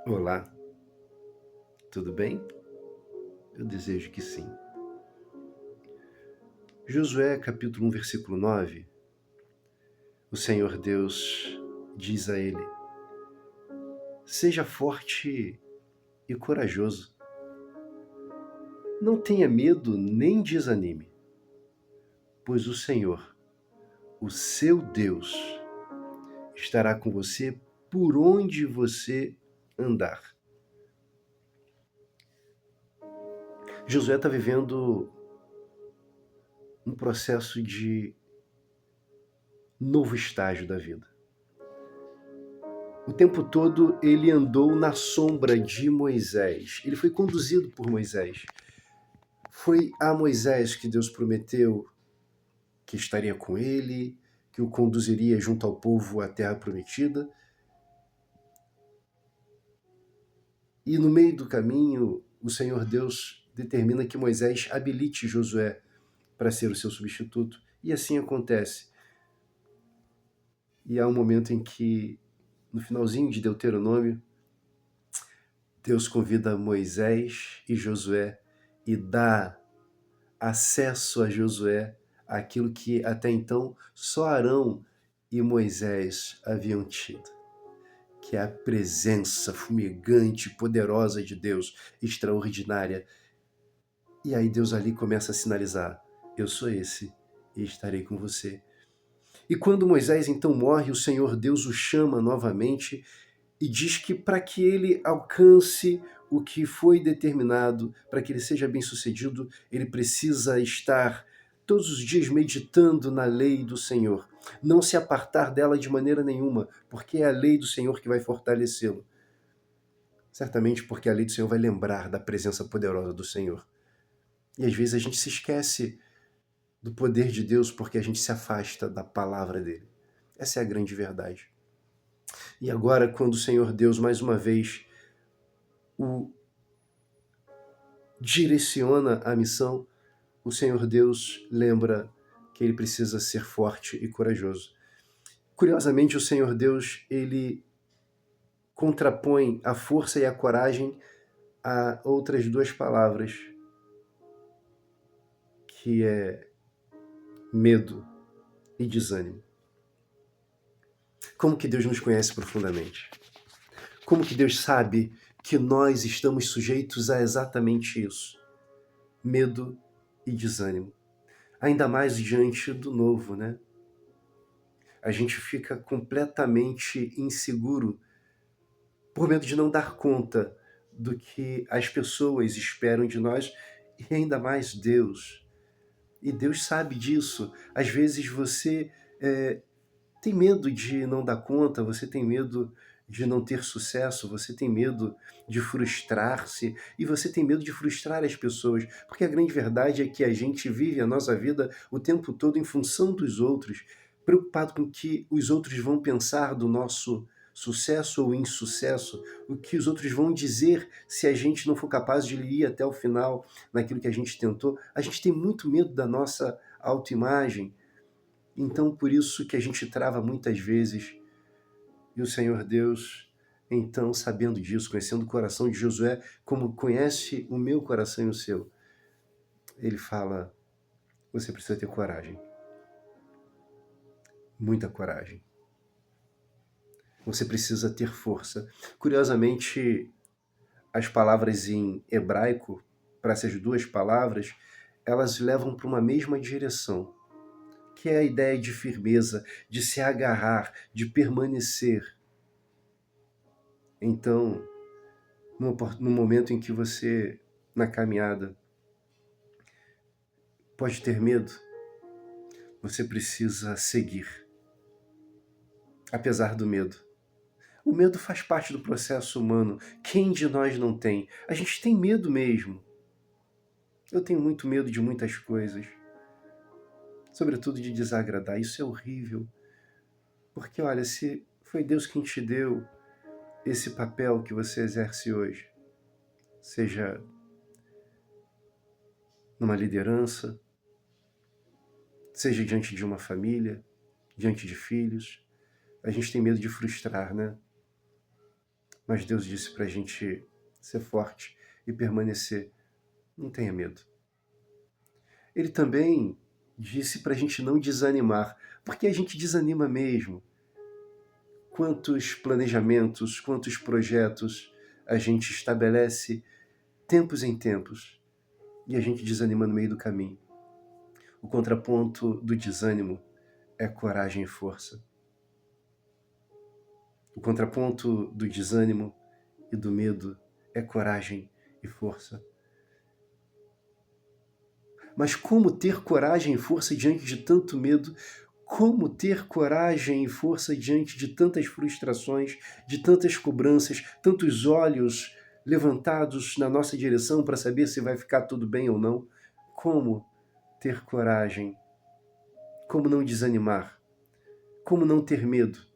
Olá, tudo bem? Eu desejo que sim. Josué capítulo 1, versículo 9, o Senhor Deus diz a ele: Seja forte e corajoso. Não tenha medo nem desanime, pois o Senhor, o seu Deus, estará com você por onde você andar. Josué está vivendo um processo de novo estágio da vida. O tempo todo ele andou na sombra de Moisés. Ele foi conduzido por Moisés. Foi a Moisés que Deus prometeu que estaria com ele, que o conduziria junto ao povo à terra prometida. E no meio do caminho, o Senhor Deus determina que Moisés habilite Josué para ser o seu substituto. E assim acontece. E há um momento em que, no finalzinho de Deuteronômio, Deus convida Moisés e Josué e dá acesso a Josué àquilo que até então só Arão e Moisés haviam tido, que é a presença fumegante, poderosa de Deus, extraordinária. E aí Deus ali começa a sinalizar: eu sou esse e estarei com você. E quando Moisés então morre, o Senhor Deus o chama novamente e diz que para que ele alcance o que foi determinado, para que ele seja bem-sucedido, ele precisa estar todos os dias meditando na lei do Senhor, não se apartar dela de maneira nenhuma, porque é a lei do Senhor que vai fortalecê-lo. Certamente porque a lei do Senhor vai lembrar da presença poderosa do Senhor. E às vezes a gente se esquece do poder de Deus porque a gente se afasta da palavra dele. Essa é a grande verdade. E agora, quando o Senhor Deus, mais uma vez, o direciona a missão, o Senhor Deus lembra que ele precisa ser forte e corajoso. Curiosamente, o Senhor Deus, ele contrapõe a força e a coragem a outras duas palavras, que é medo e desânimo. Como que Deus nos conhece profundamente? Como que Deus sabe que nós estamos sujeitos a exatamente isso? Medo e desânimo. Ainda mais diante do novo, né? A gente fica completamente inseguro por medo de não dar conta do que as pessoas esperam de nós e ainda mais Deus. E Deus sabe disso. Às vezes você tem medo de não dar conta, você tem medo de não ter sucesso, você tem medo de frustrar-se e você tem medo de frustrar as pessoas, porque a grande verdade é que a gente vive a nossa vida o tempo todo em função dos outros, preocupado com o que os outros vão pensar do nosso sucesso ou insucesso, o que os outros vão dizer se a gente não for capaz de ir até o final naquilo que a gente tentou. A gente tem muito medo da nossa autoimagem, então por isso que a gente trava muitas vezes. E o Senhor Deus, então, sabendo disso, conhecendo o coração de Josué, como conhece o meu coração e o seu, ele fala: você precisa ter coragem, muita coragem. Você precisa ter força. Curiosamente, as palavras em hebraico, para essas duas palavras, elas levam para uma mesma direção, que é a ideia de firmeza, de se agarrar, de permanecer. Então, no momento em que você, na caminhada, pode ter medo, você precisa seguir, apesar do medo. O medo faz parte do processo humano. Quem de nós não tem? A gente tem medo mesmo. Eu tenho muito medo de muitas coisas, sobretudo de desagradar. Isso é horrível, porque olha, se foi Deus quem te deu esse papel que você exerce hoje, seja numa liderança, seja diante de uma família, diante de filhos, a gente tem medo de frustrar, né? Mas Deus disse para a gente ser forte e permanecer. Não tenha medo. Ele também disse para a gente não desanimar, porque a gente desanima mesmo. Quantos planejamentos, quantos projetos a gente estabelece tempos em tempos e a gente desanima no meio do caminho. O contraponto do desânimo é coragem e força. O contraponto do desânimo e do medo é coragem e força. Mas como ter coragem e força diante de tanto medo? Como ter coragem e força diante de tantas frustrações, de tantas cobranças, tantos olhos levantados na nossa direção para saber se vai ficar tudo bem ou não? Como ter coragem? Como não desanimar? Como não ter medo?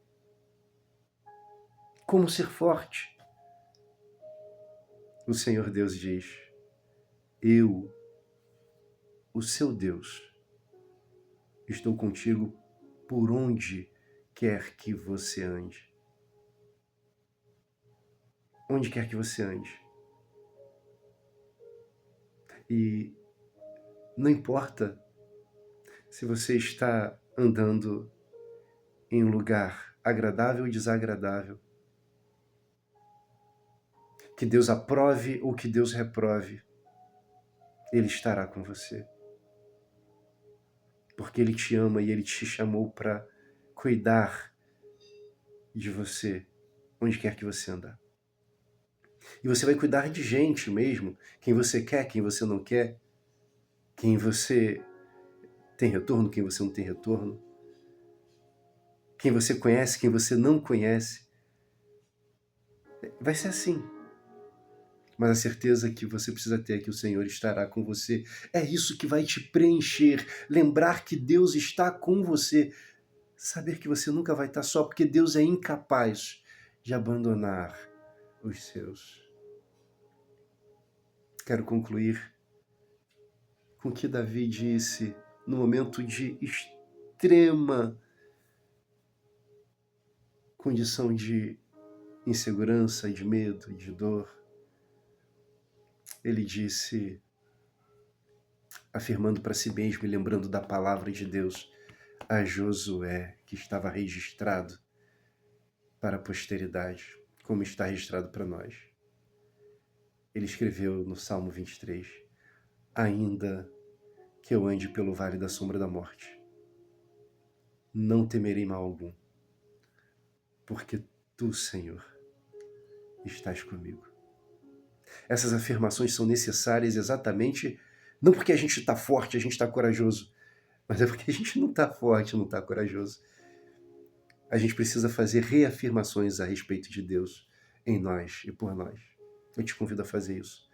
Como ser forte? O Senhor Deus diz: eu, o seu Deus, estou contigo por onde quer que você ande. Onde quer que você ande. E não importa se você está andando em um lugar agradável ou desagradável, que Deus aprove ou que Deus reprove, Ele estará com você. Porque Ele te ama e Ele te chamou para cuidar de você, onde quer que você andar. E você vai cuidar de gente mesmo, quem você quer, quem você não quer, quem você tem retorno, quem você não tem retorno, quem você conhece, quem você não conhece. Vai ser assim. Mas a certeza que você precisa ter é que o Senhor estará com você. É isso que vai te preencher. Lembrar que Deus está com você. Saber que você nunca vai estar só, porque Deus é incapaz de abandonar os seus. Quero concluir com o que Davi disse no momento de extrema condição de insegurança, de medo, de dor. Ele disse, afirmando para si mesmo e lembrando da palavra de Deus a Josué, que estava registrado para a posteridade, como está registrado para nós. Ele escreveu no Salmo 23, ainda que eu ande pelo vale da sombra da morte, não temerei mal algum, porque tu, Senhor, estás comigo. Essas afirmações são necessárias exatamente, não porque a gente está forte, a gente está corajoso, mas é porque a gente não está forte, não está corajoso. A gente precisa fazer reafirmações a respeito de Deus em nós e por nós. Eu te convido a fazer isso.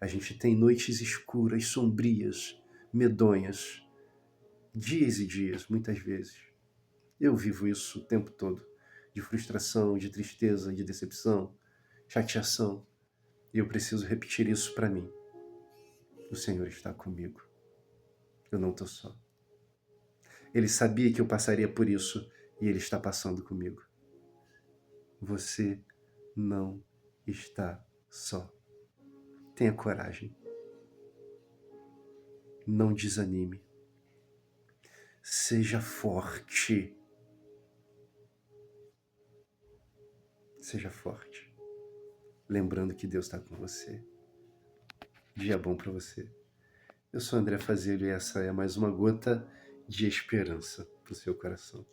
A gente tem noites escuras, sombrias, medonhas, dias e dias, muitas vezes. Eu vivo isso o tempo todo, de frustração, de tristeza, de decepção, chateação. E eu preciso repetir isso para mim. O Senhor está comigo. Eu não estou só. Ele sabia que eu passaria por isso e Ele está passando comigo. Você não está só. Tenha coragem. Não desanime. Seja forte. Seja forte. Lembrando que Deus está com você. Dia bom para você. Eu sou André Fazelo e essa é mais uma gota de esperança para o seu coração.